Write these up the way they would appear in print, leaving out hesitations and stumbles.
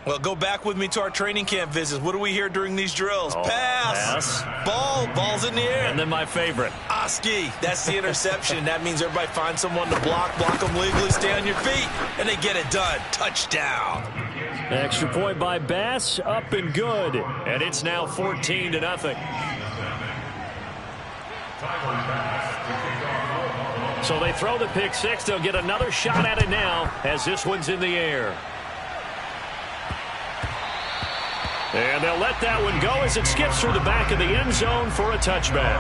Well, go back with me to our training camp visits. What do we hear during these drills? Pass. Ball's in the air. And then my favorite. Oski. That's the interception. That means everybody finds someone to block them legally, stay on your feet, and they get it done. Touchdown. Extra point by Bass, up and good. And it's now 14-0. So they throw the pick six. They'll get another shot at it now as this one's in the air. And they'll let that one go as it skips through the back of the end zone for a touchback.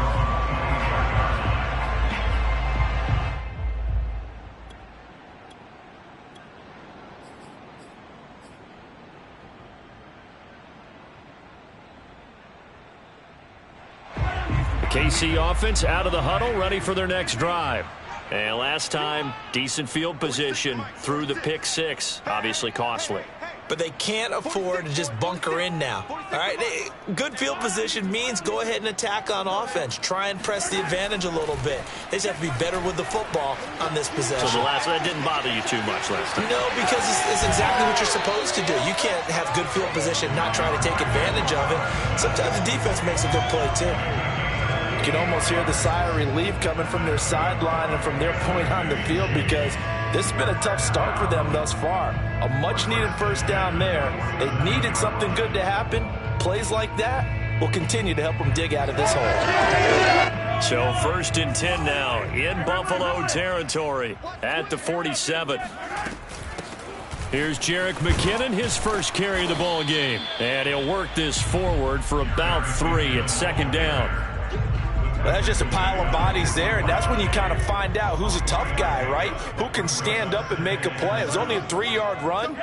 KC offense out of the huddle, ready for their next drive. And last time, decent field position through the pick six. Obviously costly. But they can't afford to just bunker in now. All right, good field position means go ahead and attack on offense. Try and press the advantage a little bit. They just have to be better with the football on this possession. So that didn't bother you too much last time? No, because it's exactly what you're supposed to do. You can't have good field position, not try to take advantage of it. Sometimes the defense makes a good play too. You can almost hear the sigh of relief coming from their sideline and from their point on the field, because this has been a tough start for them thus far. A much-needed first down there. They needed something good to happen. Plays like that will continue to help them dig out of this hole. So 1st and 10 now in Buffalo territory at the 47. Here's Jerick McKinnon, his first carry of the ball game. And he'll work this forward for about 3 at 2nd down. Well, that's just a pile of bodies there, and that's when you kind of find out who's a tough guy, right? Who can stand up and make a play. It was only a 3-yard run,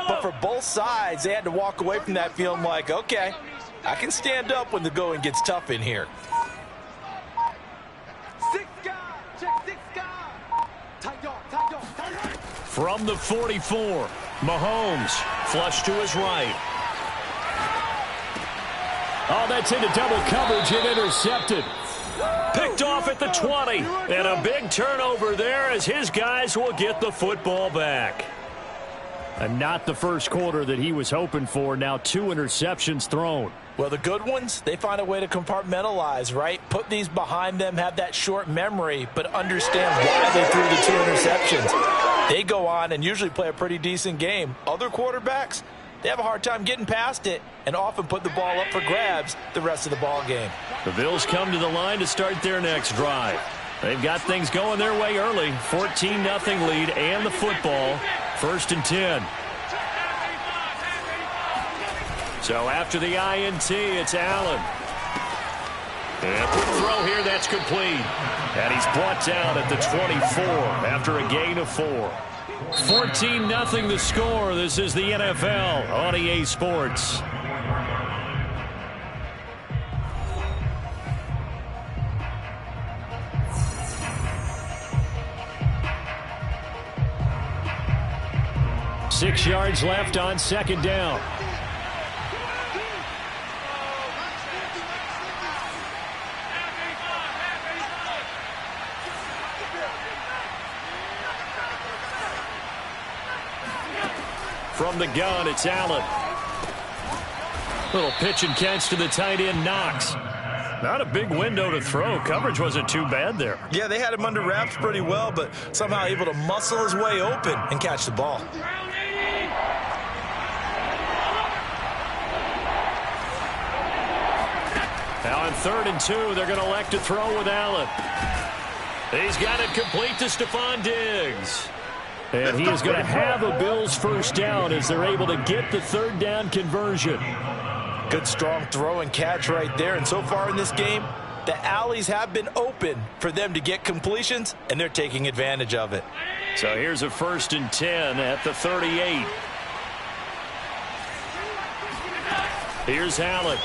but for both sides, they had to walk away from that feeling like, okay, I can stand up when the going gets tough in here. From the 44, Mahomes, flush to his right. Oh, that's into double coverage and intercepted. Picked off at the 20, and a big turnover there as his guys will get the football back. And not the first quarter that he was hoping for. Now 2 interceptions thrown. Well, the good ones, they find a way to compartmentalize, right? Put these behind them, have that short memory, but understand why they threw the 2 interceptions. They go on and usually play a pretty decent game. Other quarterbacks, they have a hard time getting past it and often put the ball up for grabs the rest of the ball game. The Bills come to the line to start their next drive. They've got things going their way early. 14-0 lead and the football. 1st and 10. So after the INT, it's Allen. And quick throw here, that's complete. And he's brought down at the 24 after a gain of 4. 14-0 the score. This is the NFL on EA Sports. Six yards left on 2nd down. From the gun, it's Allen. Little pitch and catch to the tight end, Knox. Not a big window to throw. Coverage wasn't too bad there. Yeah, they had him under wraps pretty well, but somehow able to muscle his way open and catch the ball. Now on 3rd and 2, they're going to elect to throw with Allen. He's got it complete to Stephon Diggs. And he is going to have a Bills first down as they're able to get the 3rd down conversion. Good strong throw and catch right there. And so far in this game, the alleys have been open for them to get completions, and they're taking advantage of it. So here's a 1st and 10 at the 38. Here's Allen.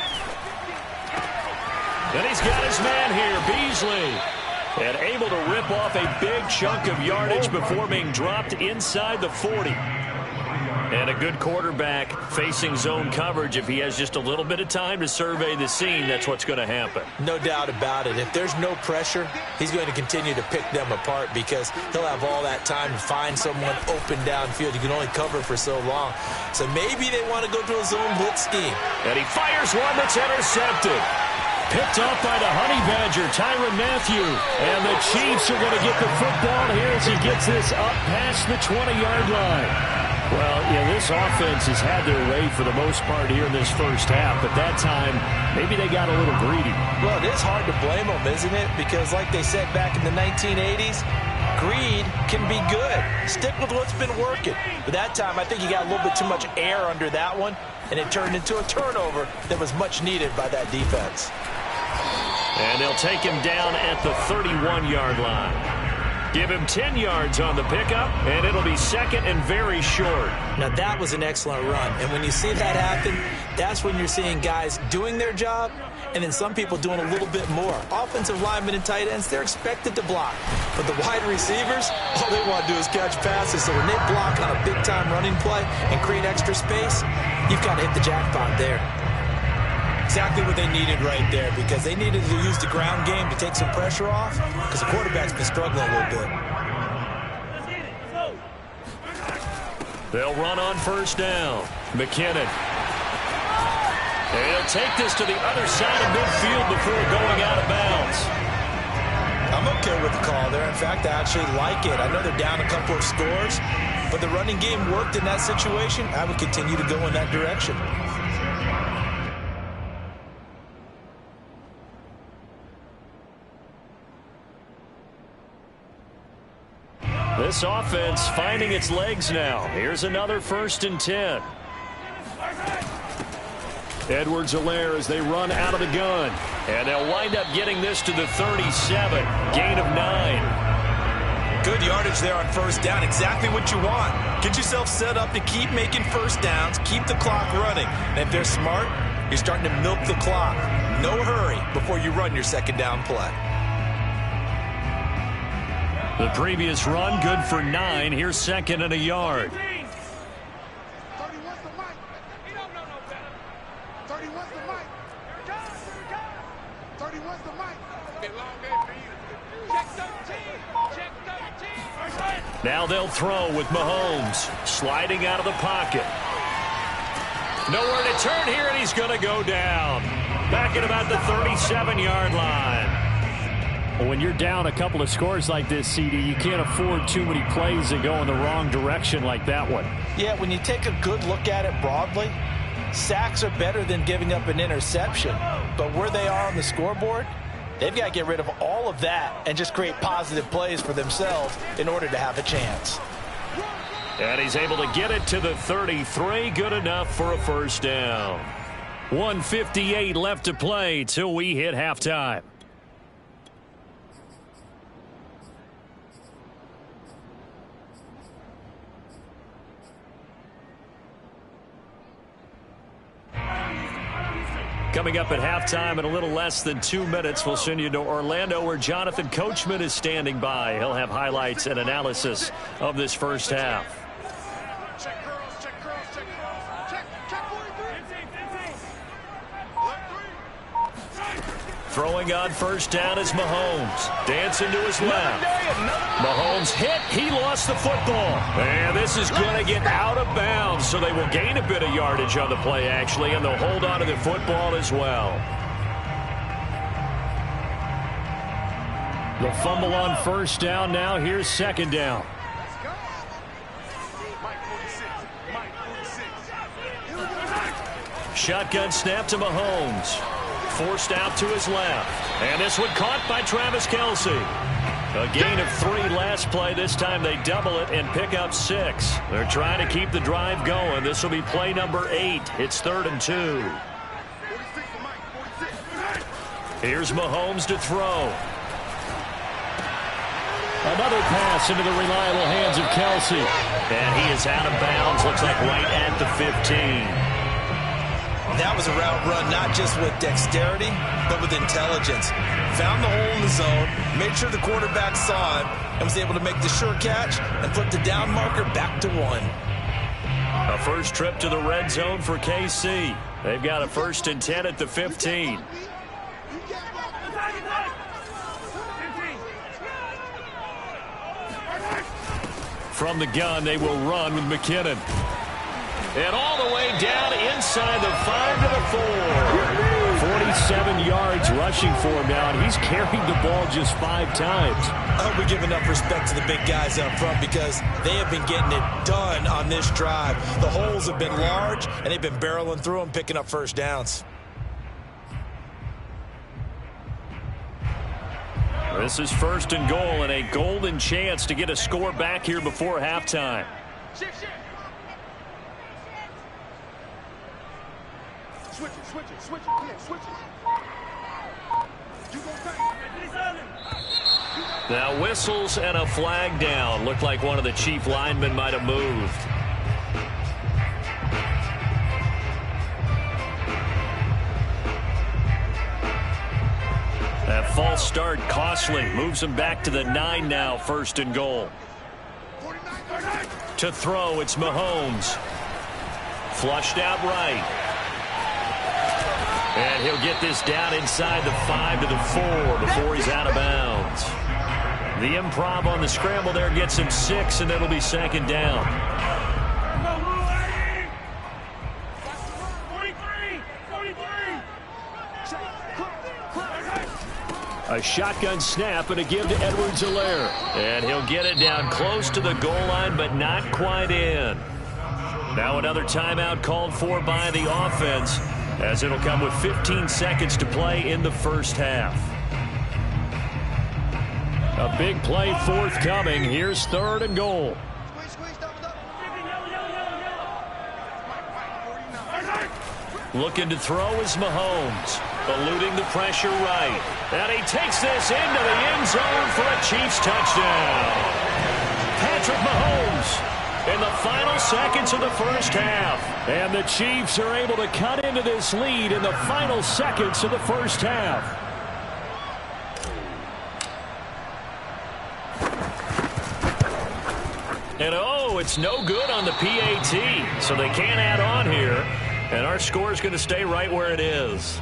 And he's got his man here, Beasley. And able to rip off a big chunk of yardage before being dropped inside the 40. And a good quarterback facing zone coverage, if he has just a little bit of time to survey the scene, that's what's going to happen. No doubt about it. If there's no pressure, he's going to continue to pick them apart because he'll have all that time to find someone open downfield. You can only cover for so long. So maybe they want to go to a zone blitz scheme. And he fires one that's intercepted. Picked off by the Honey Badger, Tyrann Mathieu. And the Chiefs are going to get the football here as he gets this up past the 20-yard line. Well, this offense has had their way for the most part here in this first half. But that time, maybe they got a little greedy. Well, it is hard to blame them, isn't it? Because like they said back in the 1980s, greed can be good. Stick with what's been working. But that time, I think you got a little bit too much air under that one, and it turned into a turnover that was much needed by that defense. And they'll take him down at the 31-yard line. Give him 10 yards on the pickup, and it'll be second and very short. Now, that was an excellent run. And when you see that happen, that's when you're seeing guys doing their job, and then some people doing a little bit more. Offensive linemen and tight ends, they're expected to block. But the wide receivers, all they want to do is catch passes. So when they block on a big-time running play and create extra space, you've got to hit the jackpot there. Exactly what they needed right there, because they needed to use the ground game to take some pressure off, because the quarterback's been struggling a little bit. They'll run on first down. McKinnon. And he'll take this to the other side of midfield before going out of bounds. I'm okay with the call there. In fact, I actually like it. I know they're down a couple of scores, but the running game worked in that situation. I would continue to go in that direction. This offense finding its legs now. Here's another 1st and 10. Edwards-Helaire as they run out of the gun. And they'll wind up getting this to the 37. Gain of 9. Good yardage there on first down. Exactly what you want. Get yourself set up to keep making first downs. Keep the clock running. And if they're smart, you're starting to milk the clock. No hurry before you run your second down play. The previous run, good for 9. Here's second and a yard. 30 wants the mic. He don't know no better. 30 wants the mic. 30 wants the mic. Okay, long game for you. Check 13. Check 13. Now they'll throw with Mahomes. Sliding out of the pocket. Nowhere to turn here, and he's going to go down. Back at about the 37-yard line. When you're down a couple of scores like this, CD, you can't afford too many plays that go in the wrong direction like that one. Yeah, when you take a good look at it broadly, sacks are better than giving up an interception. But where they are on the scoreboard, they've got to get rid of all of that and just create positive plays for themselves in order to have a chance. And he's able to get it to the 33. Good enough for a first down. 1:58 left to play till we hit halftime. Coming up at halftime in a little less than 2 minutes, we'll send you to Orlando where Jonathan Coachman is standing by. He'll have highlights and analysis of this first half. Check girls, check girls, check girls. Check 43. Throwing on first down is Mahomes. Dancing to his left. Mahomes hit. He lost the football. And this is going to get out of bounds, so they will gain a bit of yardage on the play, actually, and they'll hold on to the football as well. The fumble on first down now. Here's second down. Shotgun snap to Mahomes. Forced out to his left. And this one caught by Travis Kelce. A gain of 3 last play. This time they double it and pick up 6. They're trying to keep the drive going. This will be play number 8. It's 3rd and 2. Here's Mahomes to throw. Another pass into the reliable hands of Kelce. And he is out of bounds. Looks like right at the 15. That was a route run not just with dexterity, but with intelligence. Found the hole in the zone, made sure the quarterback saw him, and was able to make the sure catch and flip the down marker back to 1. A first trip to the red zone for KC. They've got a 1st and 10 at the 15. From the gun, they will run with McKinnon. And all the way down inside the 5 to the 4. 47 yards rushing for him now, and he's carried the ball just 5 times. I hope we give enough respect to the big guys up front because they have been getting it done on this drive. The holes have been large, and they've been barreling through them, picking up first downs. This is 1st and goal, and a golden chance to get a score back here before halftime. Shift. Switch it. Yeah, switch it. Now whistles and a flag down. Looked like one of the chief linemen might have moved. That false start costly. Moves him back to the 9 now. 1st and goal. To throw, it's Mahomes. Flushed out right. And he'll get this down inside the 5 to the 4 before he's out of bounds. The improv on the scramble there gets him 6, and it'll be 2nd down. A shotgun snap and a give to Edwards-Helaire. And he'll get it down close to the goal line, but not quite in. Now another timeout called for by the offense, as it'll come with 15 seconds to play in the 1st half. A big play forthcoming. Here's 3rd and goal. Looking to throw is Mahomes. Eluding the pressure right. And he takes this into the end zone for a Chiefs touchdown. Patrick Mahomes in the final seconds of the 1st half. And the Chiefs are able to cut into this lead in the final seconds of the 1st half. And oh, it's no good on the PAT, so they can't add on here. And our score is going to stay right where it is.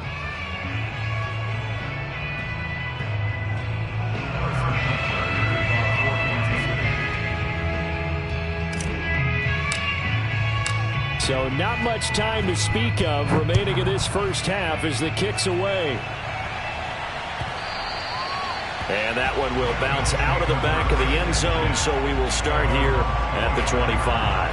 So not much time to speak of remaining in this 1st half as the kick's away. And that one will bounce out of the back of the end zone, so we will start here at the 25.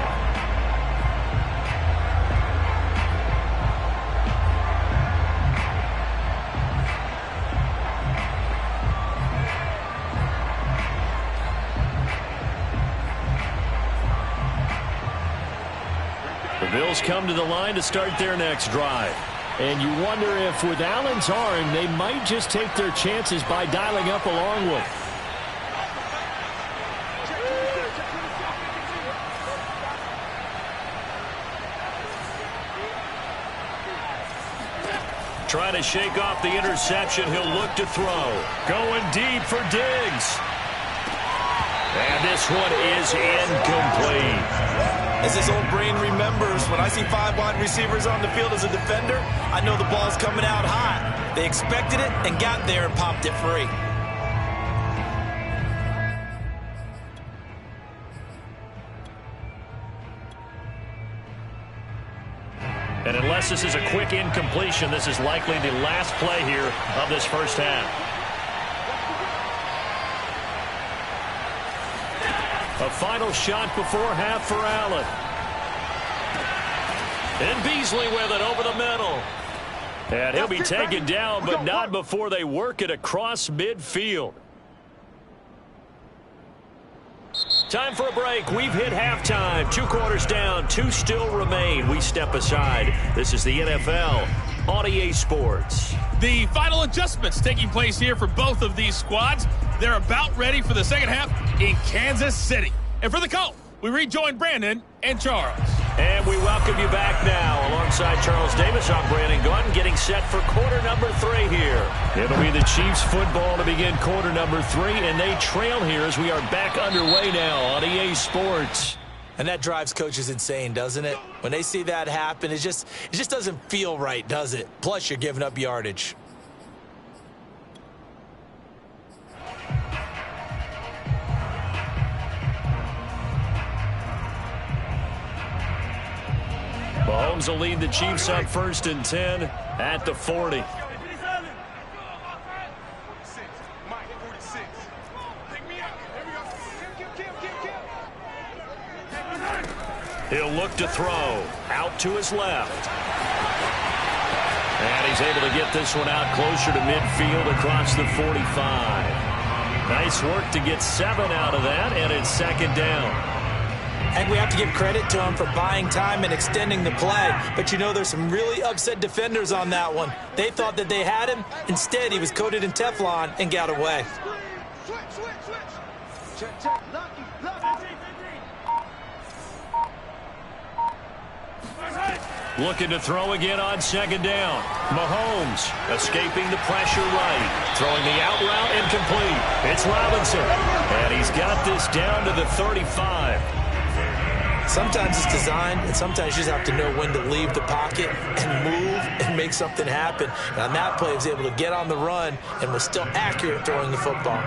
The Bills come to the line to start their next drive. And you wonder if with Allen's arm, they might just take their chances by dialing up a long one. Trying to shake off the interception. He'll look to throw. Going deep for Diggs. And this one is incomplete. As his old brain remembers, when I see 5 wide receivers on the field as a defender, I know the ball's coming out hot. They expected it and got there and popped it free. And unless this is a quick incompletion, this is likely the last play here of this 1st half. A final shot before half for Allen. And Beasley with it over the middle. And he'll be taken down, but not before they work it across midfield. Time for a break. We've hit halftime. 2 quarters down. 2 still remain. We step aside. This is the NFL on EA Sports. The final adjustments taking place here for both of these squads. They're about ready for the 2nd half in Kansas City. And for the call, we rejoin Brandon and Charles. And we welcome you back now. Alongside Charles Davis, I'm Brandon Gunn, getting set for quarter number 3 here. It'll be the Chiefs football to begin quarter number 3, and they trail here as we are back underway now on EA Sports. And that drives coaches insane, doesn't it? When they see that happen, it just doesn't feel right, does it? Plus, you're giving up yardage. Mahomes will lead the Chiefs up 1st and 10 at the 40. He'll look to throw. Out to his left. And he's able to get this one out closer to midfield across the 45. Nice work to get 7 out of that, and it's 2nd down. And we have to give credit to him for buying time and extending the play. But you know, there's some really upset defenders on that one. They thought that they had him. Instead, he was coated in Teflon and got away. Looking to throw again on 2nd down. Mahomes escaping the pressure right. Throwing the out route incomplete. It's Robinson. And he's got this down to the 35. Sometimes it's designed, and sometimes you just have to know when to leave the pocket and move and make something happen. And on that play, he was able to get on the run and was still accurate throwing the football.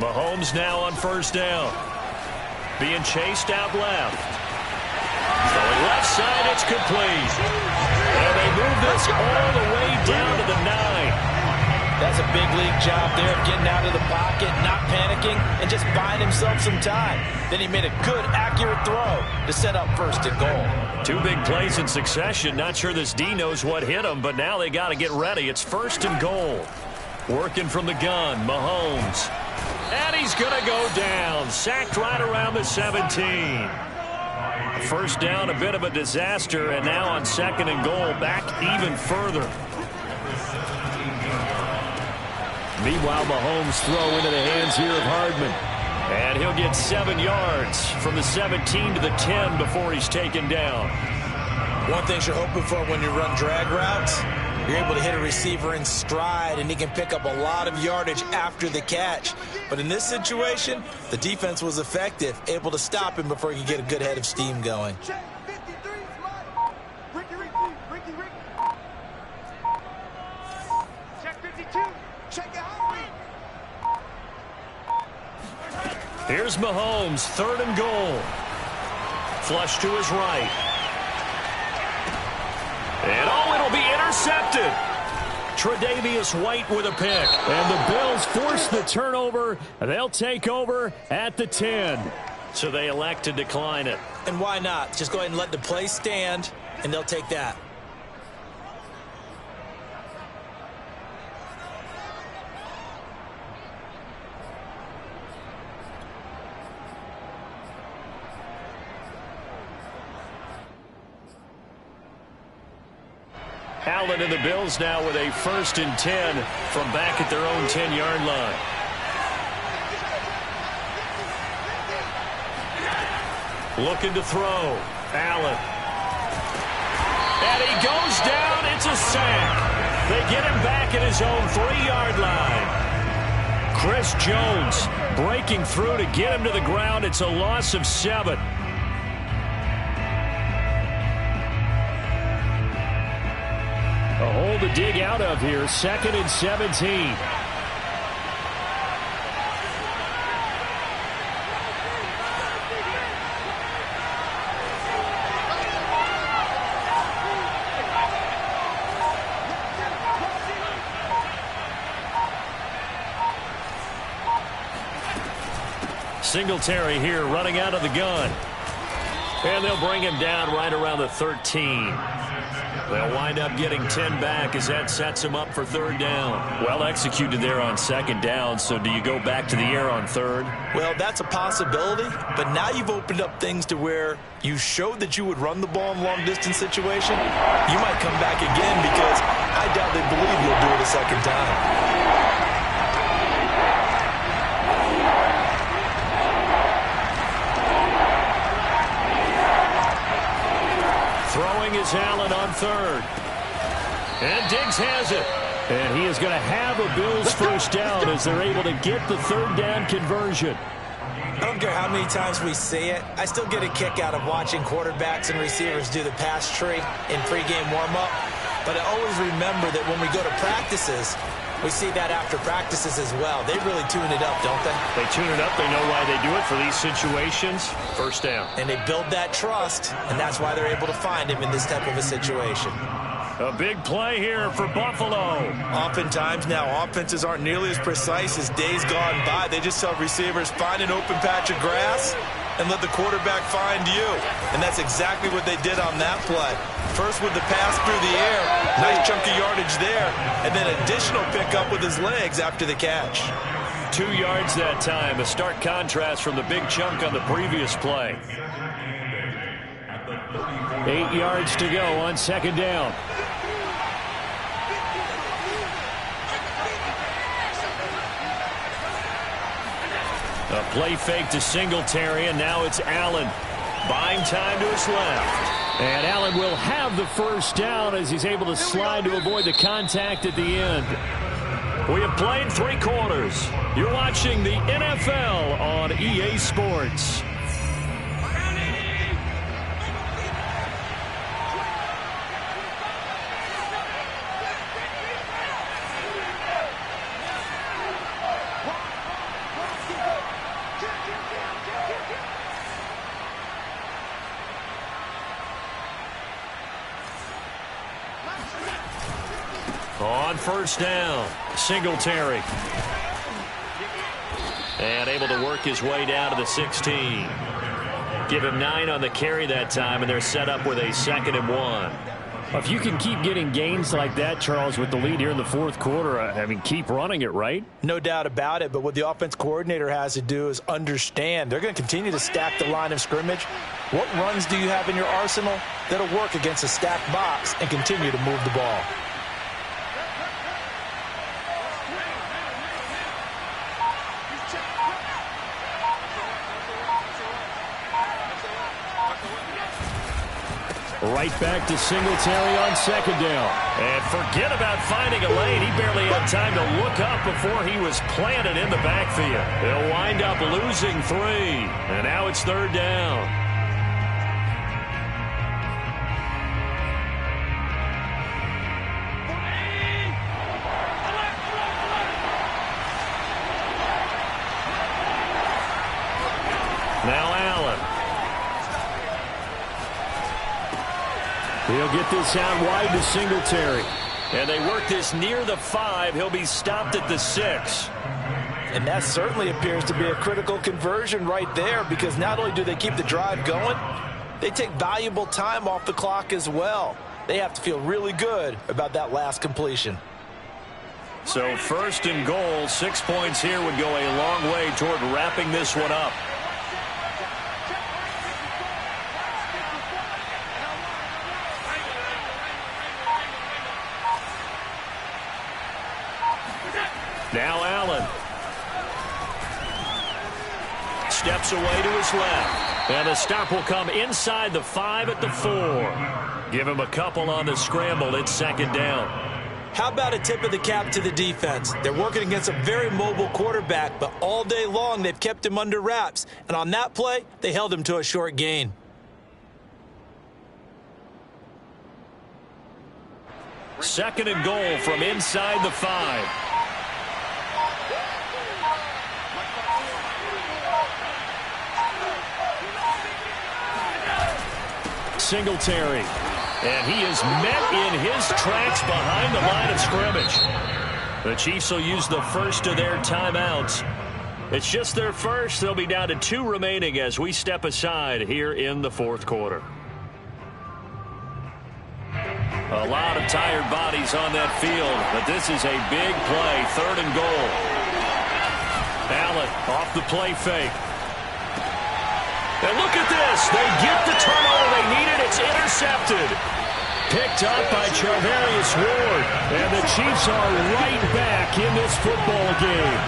Mahomes now on 1st down. Being chased out left. Throwing left side, it's complete. And they move this all the way down to the 9. That's a big league job there of getting out of the pocket, not panicking, and just buying himself some time. Then he made a good, accurate throw to set up 1st and goal. 2 big plays in succession. Not sure this D knows what hit him, but now they got to get ready. It's 1st and goal. Working from the gun, Mahomes. And he's going to go down. Sacked right around the 17. 1st down, a bit of a disaster, and now on 2nd and goal, back even further. Meanwhile, Mahomes throw into the hands here of Hardman. And he'll get 7 yards from the 17 to the 10 before he's taken down. One thing you're hoping for when you run drag routes, you're able to hit a receiver in stride, and he can pick up a lot of yardage after the catch. But in this situation, the defense was effective, able to stop him before he could get a good head of steam going. Here's Mahomes, 3rd and goal. Flush to his right. And it'll be intercepted. Tre'Davious White with a pick. And the Bills force the turnover. They'll take over at the 10. So they elect to decline it. And why not? Just go ahead and let the play stand, and they'll take that. Allen and the Bills now with a 1st and 10 from back at their own 10-yard line. Looking to throw. Allen. And he goes down. It's a sack. They get him back at his own 3-yard line. Chris Jones breaking through to get him to the ground. It's a loss of 7. A hole to dig out of here. 2nd and 17. Singletary here running out of the gun. And they'll bring him down right around the 13. They'll wind up getting 10 back as that sets him up for 3rd down. Well executed there on 2nd down, so do you go back to the air on 3rd? Well, that's a possibility, but now you've opened up things to where you showed that you would run the ball in long-distance situation. You might come back again because I doubt they believe you'll do it a 2nd time. Throwing is Allen on 3rd. And Diggs has it. And he is going to have a Bills first down as they're able to get the third down conversion. I don't care how many times we see it. I still get a kick out of watching quarterbacks and receivers do the pass tree in pregame warm-up. But I always remember that when we go to practices, we see that after practices as well. They really tune it up, don't they? They tune it up. They know why they do it for these situations. First down. And they build that trust, and that's why they're able to find him in this type of a situation. A big play here for Buffalo. Oftentimes now, offenses aren't nearly as precise as days gone by. They just tell receivers, find an open patch of grass and let the quarterback find you. And that's exactly what they did on that play. First with the pass through the air, nice chunk of yardage there, and then additional pickup with his legs after the catch. 2 yards that time, a stark contrast from the big chunk on the previous play. 8 yards to go on second down. A play fake to Singletary, and now it's Allen. Buying time to his left. And Allen will have the first down as he's able to slide to avoid the contact at the end. We have played 3 quarters. You're watching the NFL on EA Sports. On first down, Singletary. And able to work his way down to the 16. Give him 9 on the carry that time, and they're set up with a 2nd and 1. If you can keep getting gains like that, Charles, with the lead here in the fourth quarter, I mean, keep running it, right? No doubt about it, but what the offense coordinator has to do is understand they're going to continue to stack the line of scrimmage. What runs do you have in your arsenal that'll work against a stacked box and continue to move the ball? Right back to Singletary on second down. And forget about finding a lane. He barely had time to look up before he was planted in the backfield. They'll wind up losing 3. And now it's third down. Now Allen. He'll get this out wide to Singletary. And they work this near the 5. He'll be stopped at the 6. And that certainly appears to be a critical conversion right there, because not only do they keep the drive going, they take valuable time off the clock as well. They have to feel really good about that last completion. So first and goal, 6 points here would go a long way toward wrapping this one up. Now Allen. Steps away to his left. And the stop will come inside the 5 at the 4. Give him a couple on the scramble. It's second down. How about a tip of the cap to the defense? They're working against a very mobile quarterback, but all day long they've kept him under wraps. And on that play, they held him to a short gain. Second and goal from inside the 5. Singletary. And he is met in his tracks behind the line of scrimmage. The Chiefs will use the first of their timeouts. It's just their first. They'll be down to 2 remaining as we step aside here in the fourth quarter. A lot of tired bodies on that field, but this is a big play. Third and goal. Allen off the play fake. And look at this. They get the turnover they needed. It's intercepted. Picked up by Charvarius Ward. And the Chiefs are right back in this football game.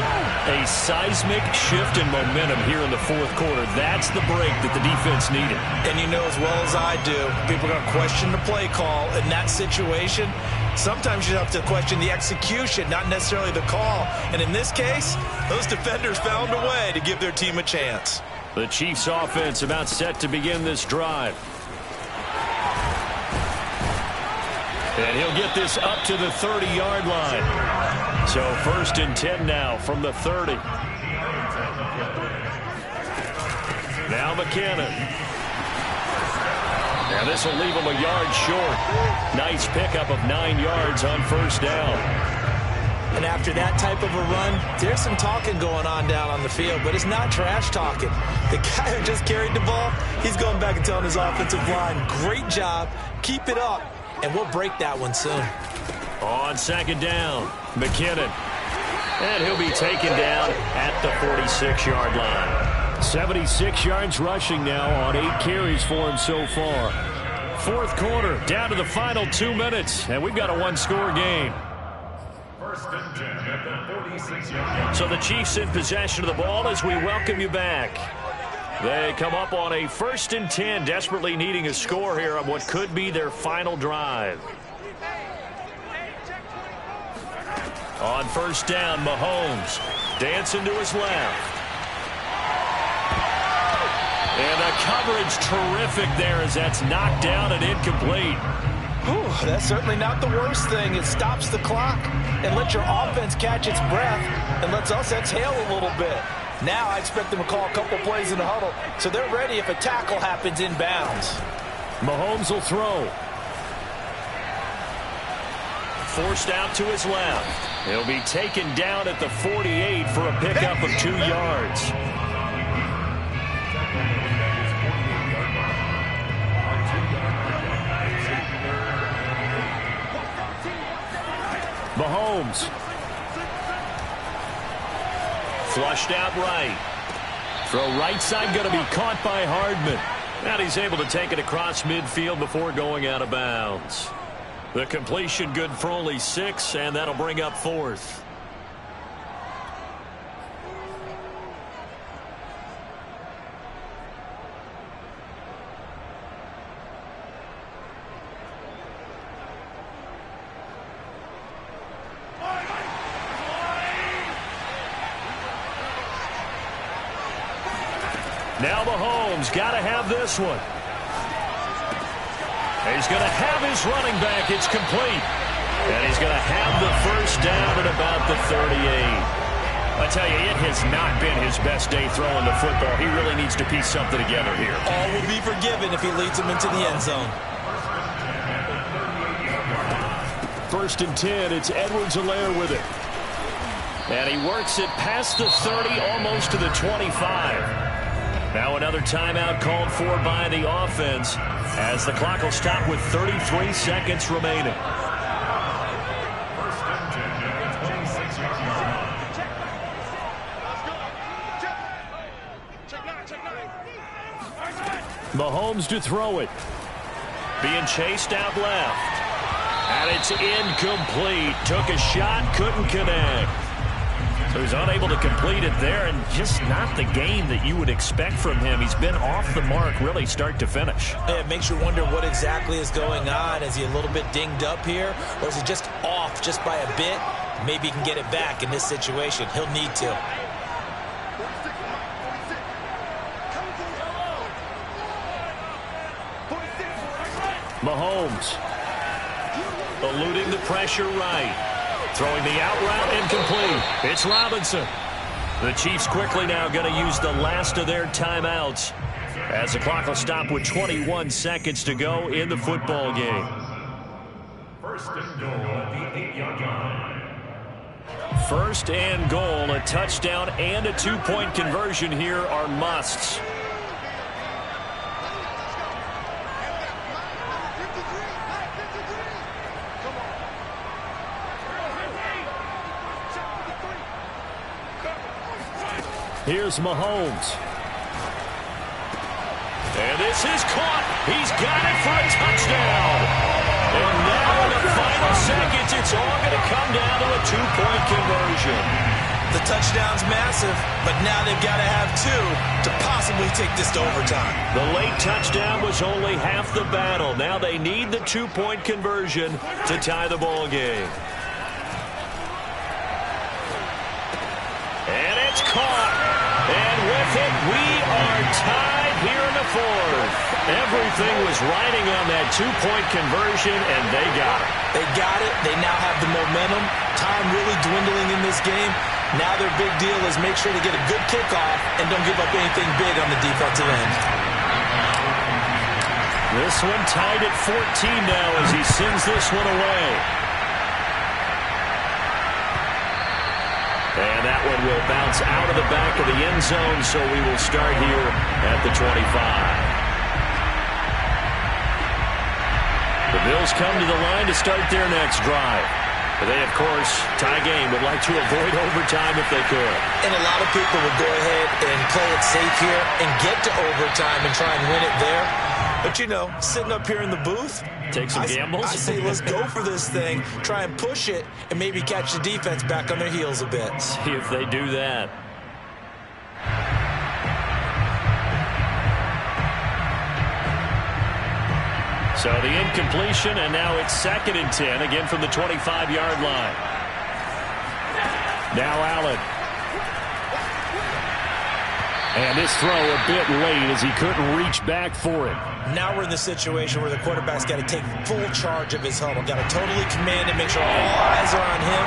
A seismic shift in momentum here in the fourth quarter. That's the break that the defense needed. And you know as well as I do, people are going to question the play call in that situation. Sometimes you have to question the execution, not necessarily the call. And in this case, those defenders found a way to give their team a chance. The Chiefs offense about set to begin this drive. And he'll get this up to the 30-yard line. So 1st and 10 now from the 30. Now McKinnon. And this will leave him a yard short. Nice pickup of 9 yards on 1st down. And after that type of a run, there's some talking going on down on the field, but it's not trash talking. The guy who just carried the ball, he's going back and telling his offensive line, great job, keep it up. And we'll break that one soon. On 2nd down, McKinnon. And he'll be taken down at the 46-yard line. 76 yards rushing now on 8 carries for him so far. 4th quarter, down to the final 2 minutes, and we've got a 1-score game. So the Chiefs in possession of the ball as we welcome you back. They come up on a 1st and 10, desperately needing a score here on what could be their final drive. On 1st down, Mahomes dancing to his left. And the coverage terrific there as that's knocked down and incomplete. Whew, that's certainly not the worst thing. It stops the clock and lets your offense catch its breath and lets us exhale a little bit. Now I expect them to call a couple plays in the huddle, so they're ready if a tackle happens inbounds. Mahomes will throw. Forced out to his left. He'll be taken down at the 48 for a pickup of 2 yards. Mahomes. Flushed out right. Throw right side going to be caught by Hardman. And he's able to take it across midfield before going out of bounds. The completion good for only 6, and that'll bring up 4th. Now Mahomes got to have this one. He's going to have his running back. It's complete. And he's going to have the 1st down at about the 38. I tell you, it has not been his best day throwing the football. He really needs to piece something together here. All will be forgiven if he leads them into the end zone. 1st and 10, it's Edwards-Helaire with it. And he works it past the 30, almost to the 25. Now another timeout called for by the offense as the clock will stop with 33 seconds remaining. Mahomes to throw it. Being chased out left. And it's incomplete. Took a shot, couldn't connect. So he's unable to complete it there, and just not the game that you would expect from him. He's been off the mark really start to finish. It makes you wonder what exactly is going on. Is he a little bit dinged up here, or is he just off just by a bit? Maybe he can get it back in this situation. He'll need to. Mahomes eluding the pressure right. Throwing the out route incomplete. It's Robinson. The Chiefs quickly now going to use the last of their timeouts as the clock will stop with 21 seconds to go in the football game. 1st and goal at the 8-yard line. 1st and goal, a touchdown and a 2-point conversion here are musts. Here's Mahomes. And this is caught. He's got it for a touchdown. And now in the final seconds, it's all going to come down to a two-point conversion. The touchdown's massive, but now they've got to have two to possibly take this to overtime. The late touchdown was only half the battle. Now they need the two-point conversion to tie the ball game. And it's caught. And with it, we are tied here in the fourth. Everything was riding on that two-point conversion, and they got it. They got it. They now have the momentum. Time really dwindling in this game. Now their big deal is make sure to get a good kickoff and don't give up anything big on the defensive end. This one tied at 14 now as he sends this one away. And that one will bounce out of the back of the end zone, so we will start here at the 25. The Bills come to the line to start their next drive. They, of course, tie game, would like to avoid overtime if they could. And a lot of people would go ahead and play it safe here and get to overtime and try and win it there. But, you know, sitting up here in the booth, take some gambles. I say let's go for this thing, try and push it, and maybe catch the defense back on their heels a bit. See if they do that. So the incompletion, and now it's 2nd and 10, again from the 25-yard line. Now Allen. And this throw a bit late as he couldn't reach back for it. Now we're in the situation where the quarterback's got to take full charge of his huddle. Got to totally command it, make sure all eyes are on him.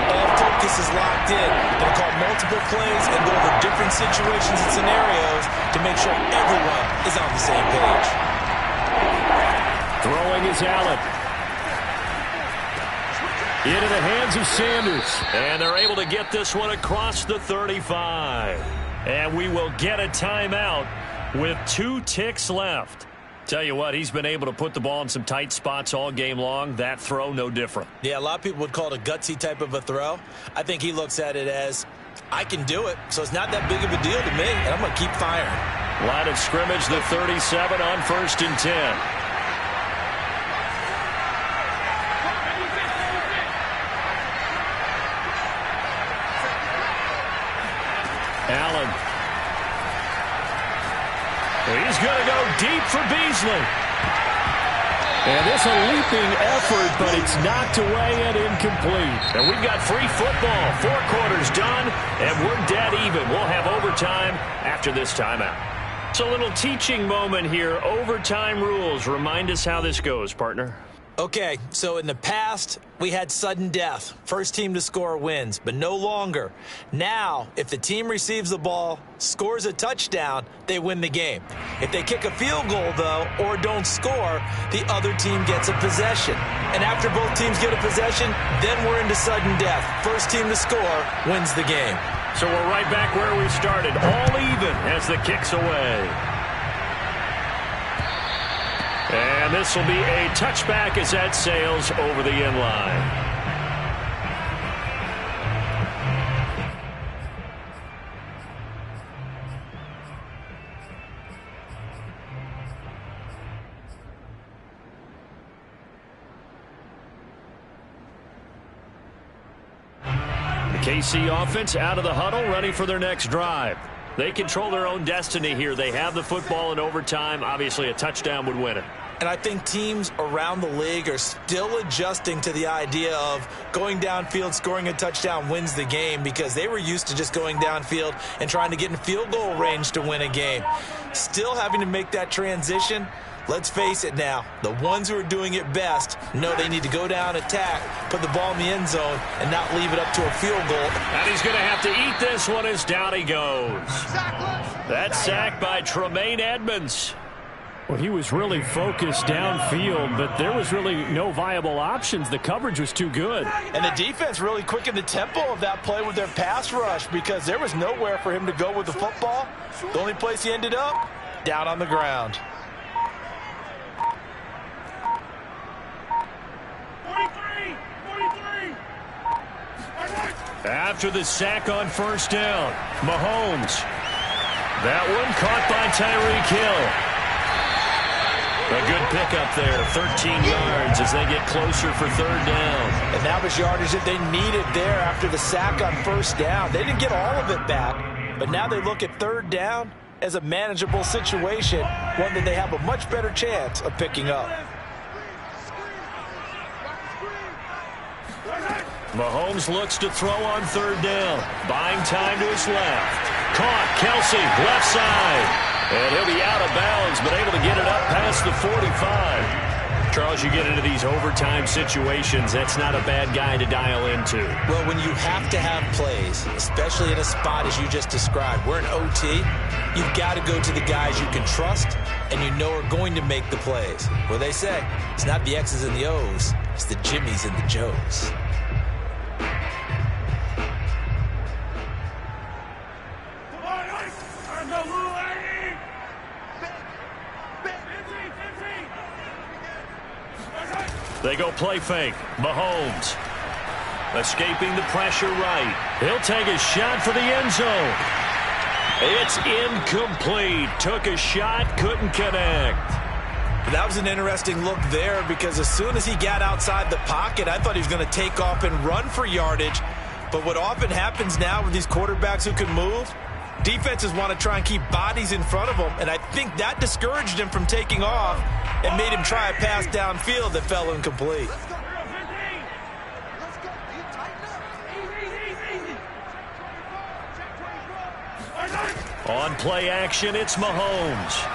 All focus is locked in. Going to call multiple plays and go over different situations and scenarios to make sure everyone is on the same page. Throwing is Allen. Into the hands of Sanders. And they're able to get this one across the 35. And we will get a timeout with 2 ticks left. Tell you what, he's been able to put the ball in some tight spots all game long. That throw, no different. Yeah, a lot of people would call it a gutsy type of a throw. I think he looks at it as, I can do it, so it's not that big of a deal to me, and I'm going to keep firing. Line of scrimmage, the 37 on 1st and 10. Allen. He's going to go deep for Beasley. And this a leaping effort, but it's knocked away and incomplete. And we've got free football. 4 quarters done, and we're dead even. We'll have overtime after this timeout. It's a little teaching moment here. Overtime rules. Remind us how this goes, partner. Okay, so in the past, we had sudden death. First team to score wins, but no longer. Now, if the team receives the ball, scores a touchdown, they win the game. If they kick a field goal, though, or don't score, the other team gets a possession. And after both teams get a possession, then we're into sudden death. First team to score wins the game. So we're right back where we started, all even as the kick's away. And this will be a touchback as that sails over the end line. The KC offense out of the huddle, ready for their next drive. They control their own destiny here. They have the football in overtime. Obviously, a touchdown would win it. And I think teams around the league are still adjusting to the idea of going downfield, scoring a touchdown wins the game, because they were used to just going downfield and trying to get in field goal range to win a game. Still having to make that transition. Let's face it now, the ones who are doing it best know they need to go down, attack, put the ball in the end zone, and not leave it up to a field goal. And he's going to have to eat this one as down he goes. That's sacked by Tremaine Edmonds. Well, he was really focused downfield, but there was really no viable options. The coverage was too good. And the defense really quickened the tempo of that play with their pass rush, because there was nowhere for him to go with the football. The only place he ended up, down on the ground. 43! After the sack on first down, Mahomes. That one caught by Tyreek Hill. A good pickup there, 13 yards as they get closer for third down. And that was yardage that they needed there after the sack on first down. They didn't get all of it back, but now they look at third down as a manageable situation, one that they have a much better chance of picking up. Mahomes looks to throw on third down. Buying time to his left. Caught. Kelsey, left side. And he'll be out of bounds, but able to get it up past the 45. Charles, you get into these overtime situations, that's not a bad guy to dial into. Well, when you have to have plays, especially in a spot as you just described, we're in OT, you've got to go to the guys you can trust and you know are going to make the plays. Well, they say it's not the X's and the O's, it's the Jimmies and the Joes. They go play fake. Mahomes escaping the pressure right. He'll take a shot for the end zone. It's incomplete. Took a shot, couldn't connect. That was an interesting look there because as soon as he got outside the pocket, I thought he was going to take off and run for yardage. But what often happens now with these quarterbacks who can move, defenses want to try and keep bodies in front of them, and I think that discouraged him from taking off and made him try a pass downfield that fell incomplete. On play action, it's Mahomes.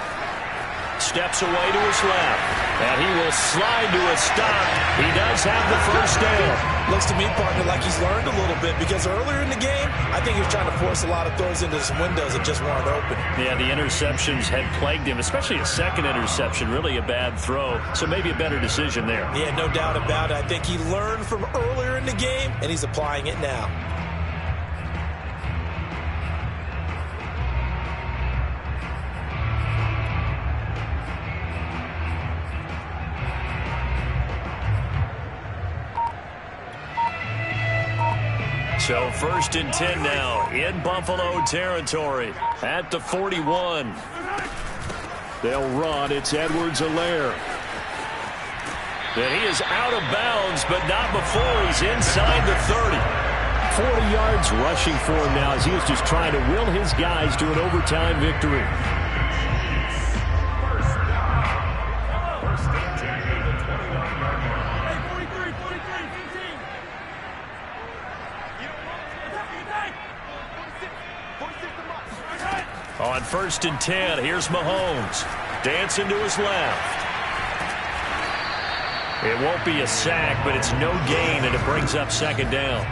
Steps away to his left, and he will slide to a stop. He does have the first down. Looks to me, partner, like he's learned a little bit because earlier in the game, I think he was trying to force a lot of throws into some windows that just weren't open. Yeah, the interceptions had plagued him, especially a second interception, really a bad throw. So maybe a better decision there. Yeah, no doubt about it. I think he learned from earlier in the game, and he's applying it now. So 1st and 10 now in Buffalo territory at the 41. They'll run. It's Edwards-Helaire. And he is out of bounds, but not before he's inside the 30. 40 yards rushing for him now as he is just trying to will his guys to an overtime victory. On 1st and 10, here's Mahomes. Dancing to his left. It won't be a sack, but it's no gain, and it brings up second down.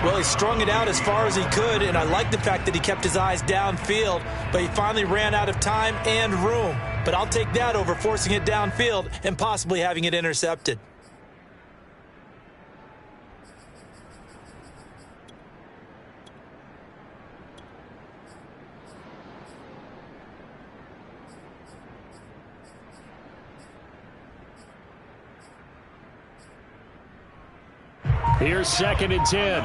Well, he strung it out as far as he could, and I like the fact that he kept his eyes downfield, but he finally ran out of time and room. But I'll take that over forcing it downfield and possibly having it intercepted. Here's 2nd and 10.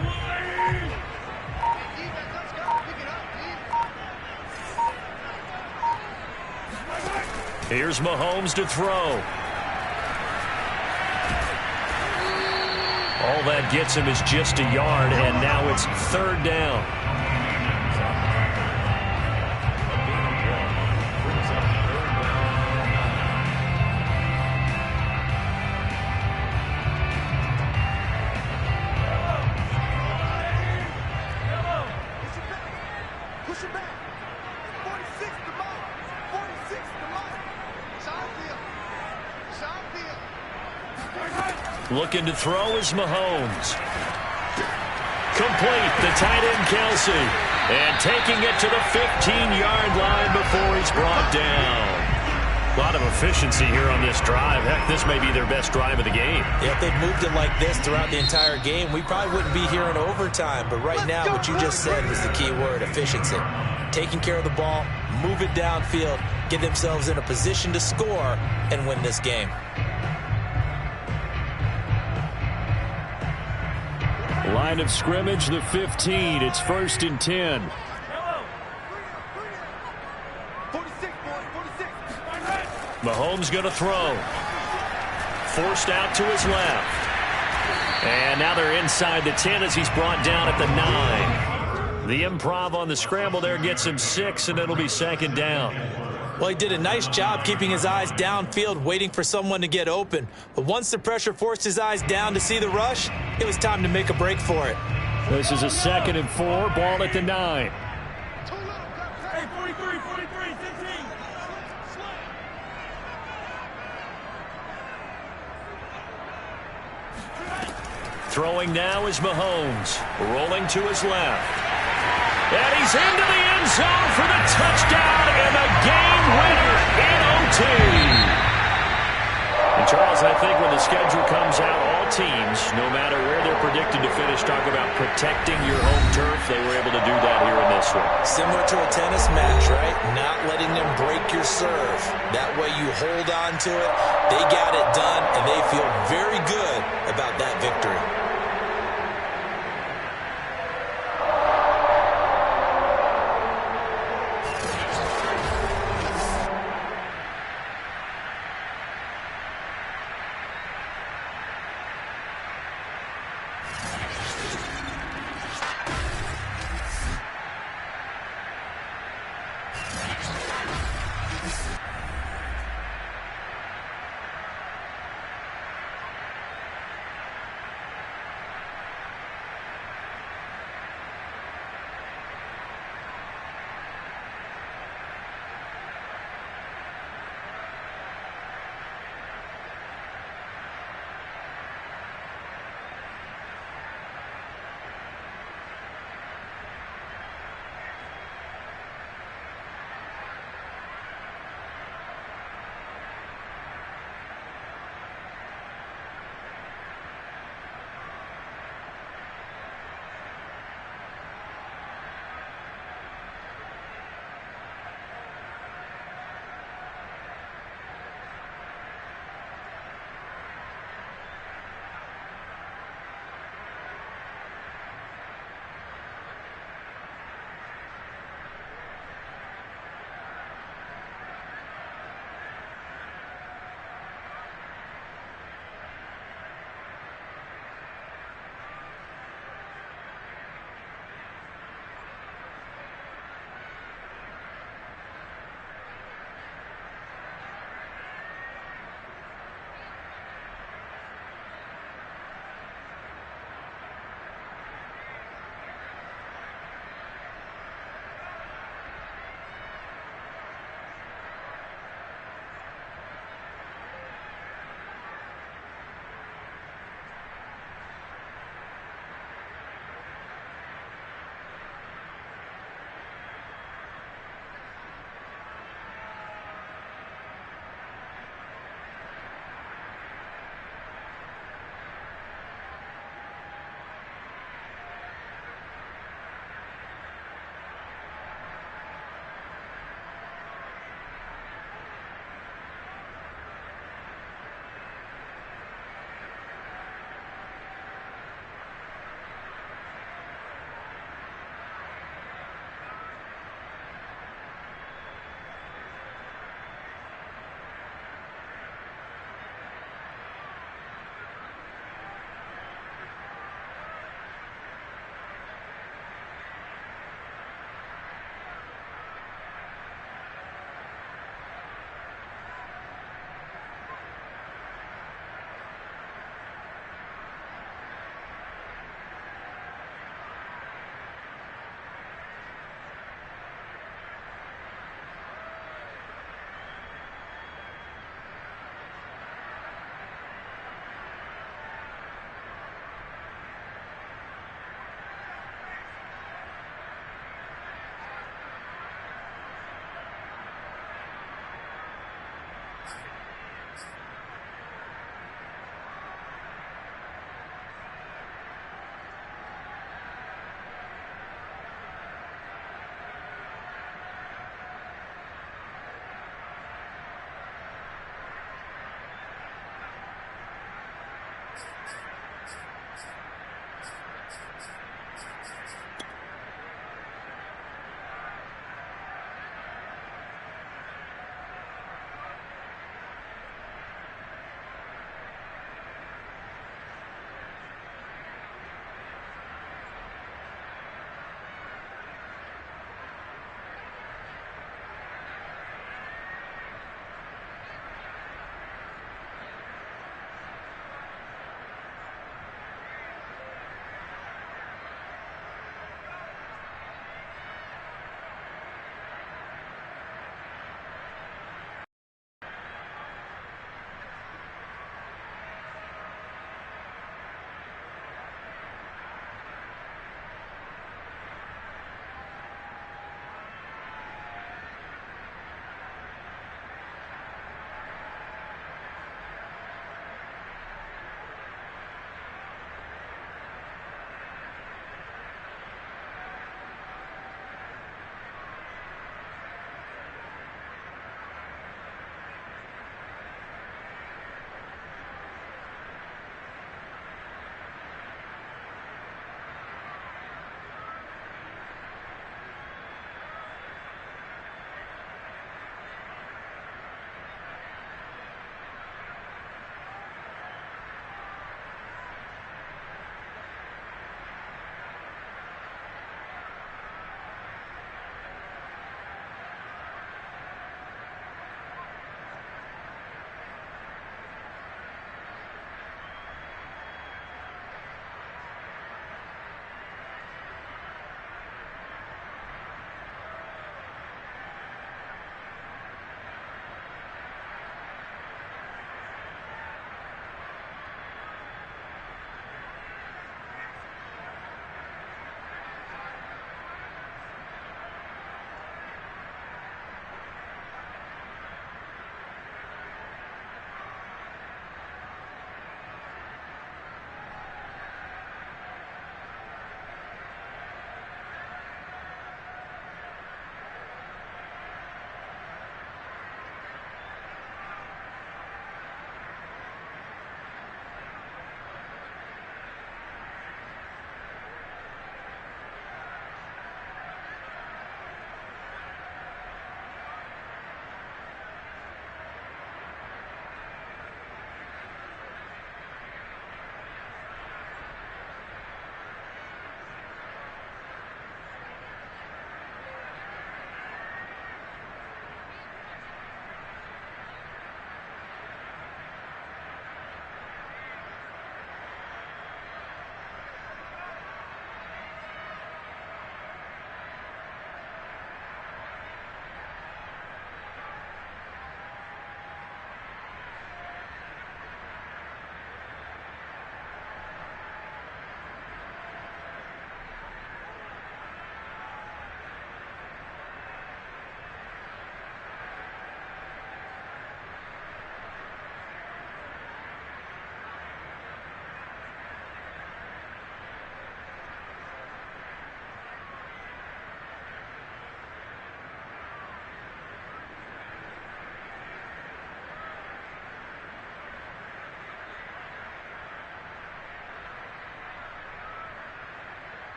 Here's Mahomes to throw. All that gets him is just a yard, and now it's 3rd down. Looking to throw is Mahomes. Complete, the tight end Kelsey. And taking it to the 15-yard line before he's brought down. A lot of efficiency here on this drive. Heck, this may be their best drive of the game. Yeah, if they'd moved it like this throughout the entire game, we probably wouldn't be here in overtime. But right now, what you just said was the key word, efficiency. Taking care of the ball, move it downfield, get themselves in a position to score and win this game. Line of scrimmage, the 15. It's 1st and 10. 46, boys, 46. Mahomes going to throw. Forced out to his left. And now they're inside the 10 as he's brought down at the 9. The improv on the scramble there gets him 6, and it'll be second down. Well, he did a nice job keeping his eyes downfield, waiting for someone to get open. But once the pressure forced his eyes down to see the rush, it was time to make a break for it. This is a 2nd and 4, ball at the 9. Hey, 43, 15. Throwing now is Mahomes. Rolling to his left. And he's into the end zone for the touchdown and the game winner in OT. And Charles, I think when the schedule comes out, all teams, no matter where they're predicted to finish, talk about protecting your home turf. They were able to do that here in this one. Similar to a tennis match, right? Not letting them break your serve. That way you hold on to it. They got it done, and they feel very good about that victory.